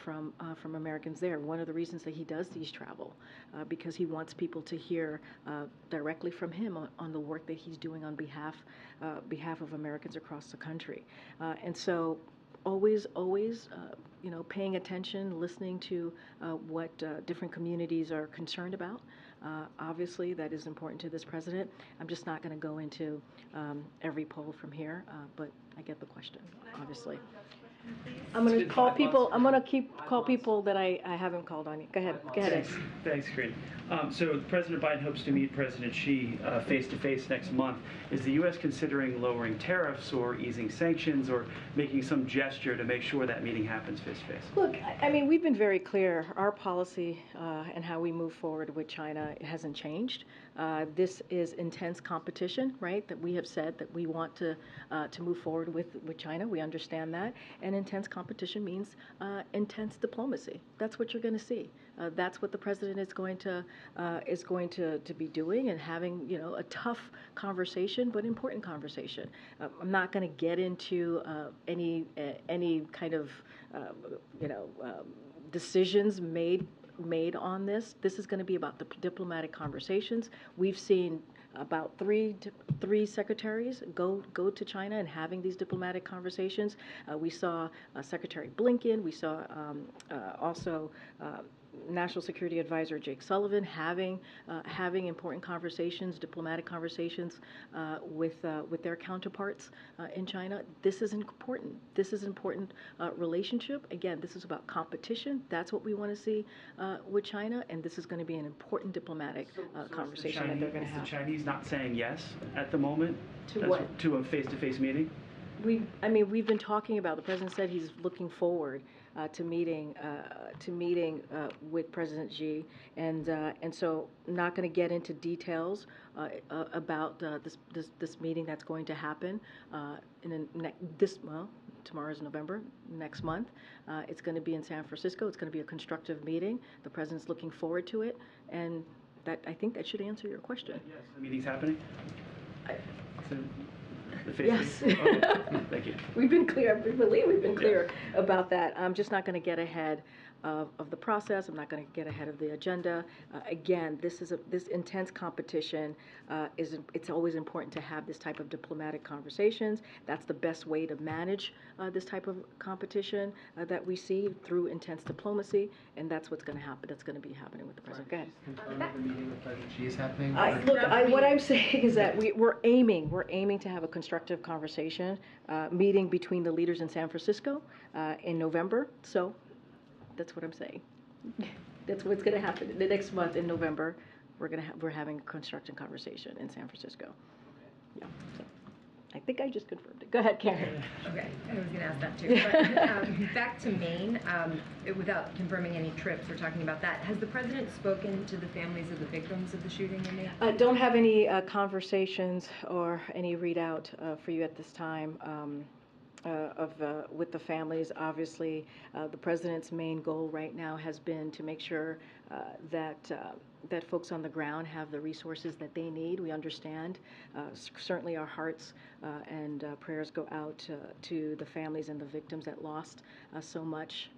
from Americans there. One of the reasons that he does these travel, because he wants people to hear directly from him on the work that he's doing on behalf of Americans across the country. And so, always, paying attention, listening to what different communities are concerned about. Obviously, that is important to this president. I'm just not going to go into every poll from here, but I get the question, obviously. I'm going to call people. I'm going to call people that I haven't called on. Go ahead. Thanks, Karine. So President Biden hopes to meet President Xi face-to-face next month. Is the U.S. considering lowering tariffs or easing sanctions or making some gesture to make sure that meeting happens face-to-face? Look, I mean, we've been very clear. Our policy and how we move forward with China hasn't changed. This is intense competition, right? That we have said that we want to move forward with China. We understand that, and intense competition means intense diplomacy. That's what you're going to see. That's what the president is going to be doing, and having a tough conversation, but important conversation. I'm not going to get into any kind of decisions made on this. This is going to be about the diplomatic conversations. We've seen about three secretaries go to China and having these diplomatic conversations. We saw Secretary Blinken. We saw also National Security Advisor Jake Sullivan having important conversations, diplomatic conversations with their counterparts in China. This is important. This is important relationship. Again, this is about competition. That's what we want to see with China, and this is going to be an important diplomatic conversation that they're going to have. Is the Chinese not saying yes at the moment to what? To a face-to-face meeting? We've been talking about. The president said he's looking forward to meeting with President Xi, and so not going to get into details about this meeting that's going to happen tomorrow's November, next month. It's going to be in San Francisco. It's going to be a constructive meeting. The president's looking forward to it, and I think that should answer your question. Yes, the meeting's happening. Yes. Okay. Thank you. We've been clear. We believe we've been clear about that. I'm just not going to get ahead of the process. I'm not going to get ahead of the agenda. Again, this intense competition. It's always important to have this type of diplomatic conversations. That's the best way to manage this type of competition that we see through intense diplomacy, and that's what's going to happen. That's going to be happening with the president. Go ahead. Confirm that the meeting with President Xi is happening? What I'm saying is that we're aiming to have a constructive conversation meeting between the leaders in San Francisco in November. So that's what I'm saying. That's what's going to happen the next month in November. We're having a constructive conversation in San Francisco. Yeah. So I think I just confirmed it. Go ahead, Karen. Okay, I was going to ask that too. But back to Maine, without confirming any trips or talking about that, has the president spoken to the families of the victims of the shooting in Maine? Don't have any conversations or any readout for you at this time. With the families. Obviously, the president's main goal right now has been to make sure that folks on the ground have the resources that they need. We understand. Certainly, our hearts and prayers go out to the families and the victims that lost so much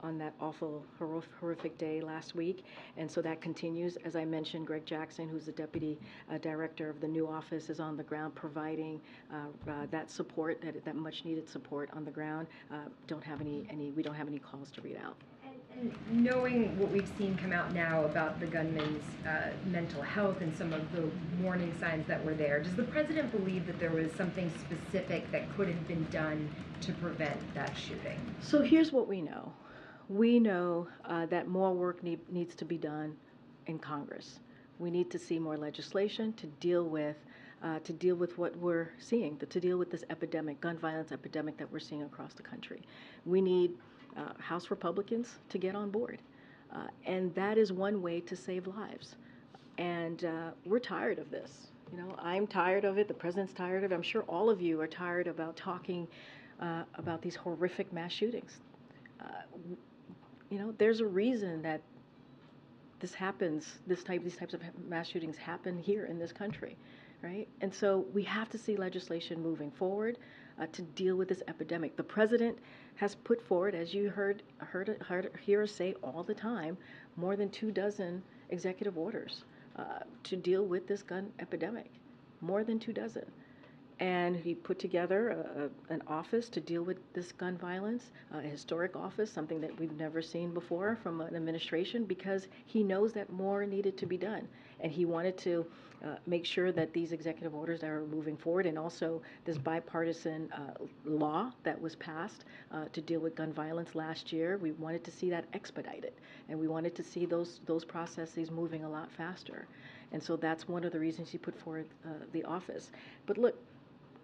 on that awful, horrific day last week. And so that continues. As I mentioned, Greg Jackson, who's the deputy director of the new office, is on the ground providing that support, that much needed support on the ground. We don't have any calls to read out. And knowing what we've seen come out now about the gunman's mental health and some of the warning signs that were there, does the president believe that there was something specific that could have been done to prevent that shooting? So here's what we know. We know that more work needs to be done in Congress. We need to see more legislation to deal with what we're seeing, to deal with this epidemic, gun violence epidemic that we're seeing across the country. We need House Republicans to get on board. And that is one way to save lives. And we're tired of this. I'm tired of it. The president's tired of it. I'm sure all of you are tired about talking about these horrific mass shootings. There's a reason that this happens, these types of mass shootings happen here in this country, right? And so we have to see legislation moving forward to deal with this epidemic. The president has put forward, as you hear us say all the time, more than 24 executive orders to deal with this gun epidemic, more than 24. And he put together an office to deal with this gun violence, a historic office, something that we've never seen before from an administration, because he knows that more needed to be done. And he wanted to make sure that these executive orders that are moving forward, and also this bipartisan law that was passed to deal with gun violence last year, we wanted to see that expedited. And we wanted to see those processes moving a lot faster. And so that's one of the reasons he put forward the office. But look,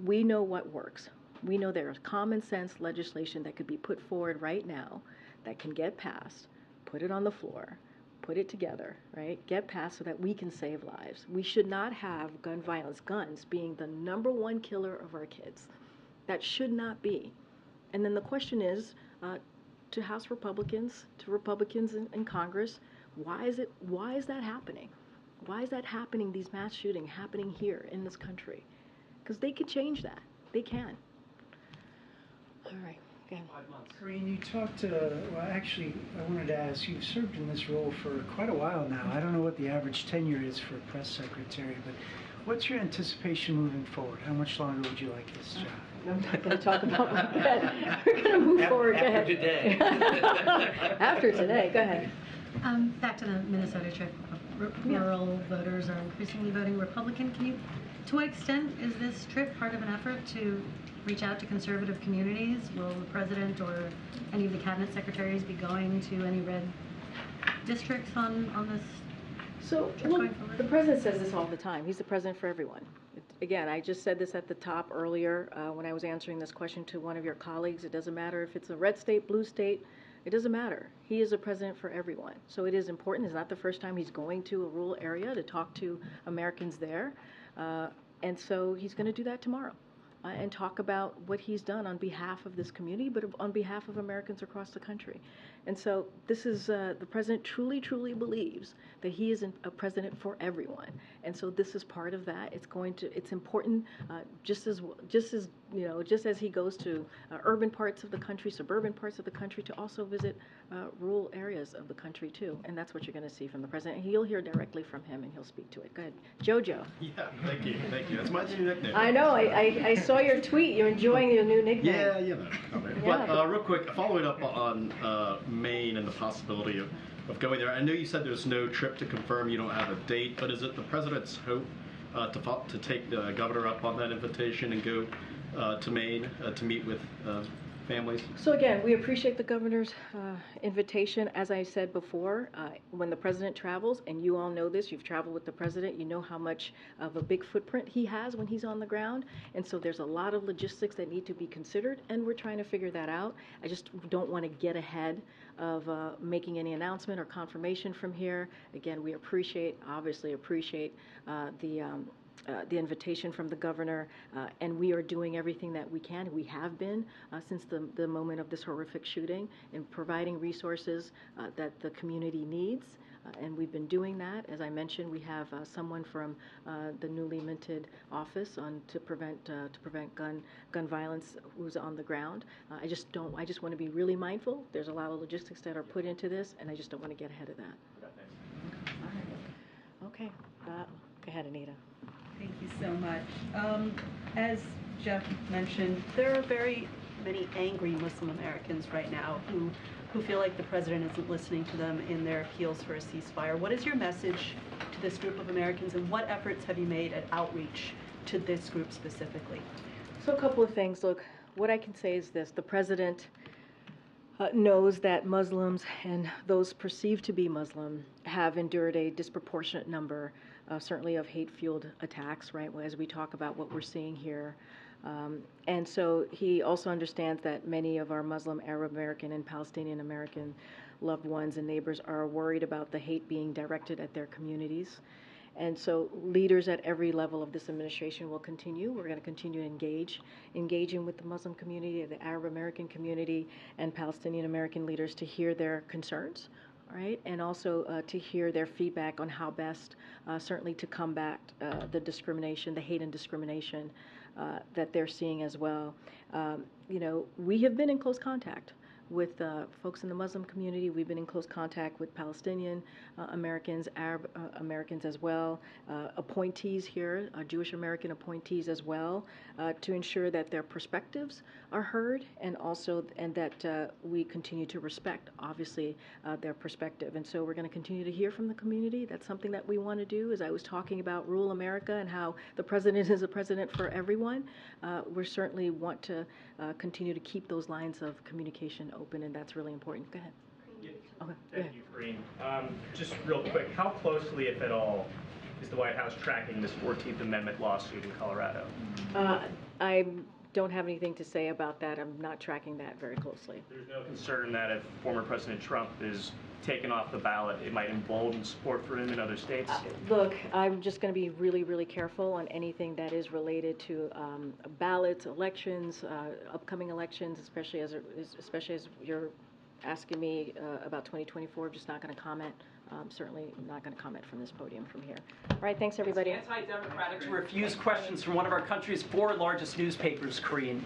we know what works. We know there is common sense legislation that could be put forward right now that can get passed, put it on the floor, put it together, right? Get passed so that we can save lives. We should not have gun violence, guns being the #1 killer of our kids. That should not be. And then the question is, to House Republicans, to Republicans in Congress, why is that happening? Why is that happening, these mass shootings happening here in this country? Because they could change that. They can. All right. Go ahead. 5 months. Karine, you talked, actually, I wanted to ask, you've served in this role for quite a while now. I don't know what the average tenure is for a press secretary, but what's your anticipation moving forward? How much longer would you like this job? I'm not going to talk about my bed. We're going to move forward. Go ahead. Today. After today. Go ahead. Back to the Minnesota trip. Rural voters are increasingly voting Republican. To what extent is this trip part of an effort to reach out to conservative communities? Will the president or any of the cabinet secretaries be going to any red districts on this? So, look, the president says this all the time. He's the president for everyone. Again, I just said this at the top earlier when I was answering this question to one of your colleagues. It doesn't matter if it's a red state, blue state. It doesn't matter. He is a president for everyone. So it is important. It's not the first time he's going to a rural area to talk to Americans there. And so he's going to do that tomorrow and talk about what he's done on behalf of this community, but on behalf of Americans across the country. And so this is, the president truly, truly believes that he is a president for everyone. And so this is part of that. It's important, just as he goes to urban parts of the country, suburban parts of the country, to also visit rural areas of the country too. And that's what you're going to see from the president. And you'll hear directly from him and he'll speak to it. Go ahead. Jojo. Yeah, thank you. That's my new nickname. I know. I saw your tweet. You're enjoying your new nickname. Yeah, you know. But real quick, following up on Maine and the possibility of going there. I know you said there's no trip to confirm, you don't have a date, but is it the president's hope to take the governor up on that invitation and go to Maine to meet with families? So again, we appreciate the governor's invitation. As I said before, when the president travels, and you all know this, you've traveled with the president, you know how much of a big footprint he has when he's on the ground. And so there's a lot of logistics that need to be considered, and we're trying to figure that out. I just don't want to get ahead of making any announcement or confirmation from here. Again, we obviously appreciate the invitation from the governor, and we are doing everything that we can. We have been since the moment of this horrific shooting, in providing resources that the community needs, and we've been doing that. As I mentioned, we have someone from the newly minted office to prevent gun violence who's on the ground. I just want to be really mindful. There's a lot of logistics that are put into this, and I just don't want to get ahead of that. Okay, go ahead, Anita. Thank you so much. As Jeff mentioned, there are very many angry Muslim Americans right now who feel like the president isn't listening to them in their appeals for a ceasefire. What is your message to this group of Americans, and what efforts have you made at outreach to this group specifically? So a couple of things. Look, what I can say is this. The president knows that Muslims and those perceived to be Muslim have endured a disproportionate number, certainly of hate-fueled attacks, right, as we talk about what we're seeing here. And so he also understands that many of our Muslim, Arab American, and Palestinian American loved ones and neighbors are worried about the hate being directed at their communities. And so leaders at every level of this administration will continue. We're going to continue to engaging with the Muslim community, the Arab American community, and Palestinian American leaders to hear their concerns, right? And also to hear their feedback on how best, certainly to combat the discrimination, the hate and discrimination that they're seeing as well. We have been in close contact with folks in the Muslim community. We've been in close contact with Palestinian Americans, Arab Americans as well, appointees here, Jewish American appointees as well, to ensure that their perspectives are heard and that we continue to respect, obviously, their perspective. And so we're going to continue to hear from the community. That's something that we want to do. As I was talking about rural America and how the president is a president for everyone, we certainly want to continue to keep those lines of communication open, and that's really important. Go ahead. Okay. Thank you, Karine. Just real quick, how closely, if at all, is the White House tracking this 14th Amendment lawsuit in Colorado? I don't have anything to say about that. I'm not tracking that very closely. There's no concern that if former President Trump is taken off the ballot, it might embolden support for him in other states? Look, I'm just going to be really, really careful on anything that is related to ballots, elections, upcoming elections, especially as you're asking me about 2024. I'm just not going to comment. Certainly not going to comment from this podium from here. All right, thanks everybody. It's anti-democratic to refuse questions from one of our country's 4 largest newspapers, Karine.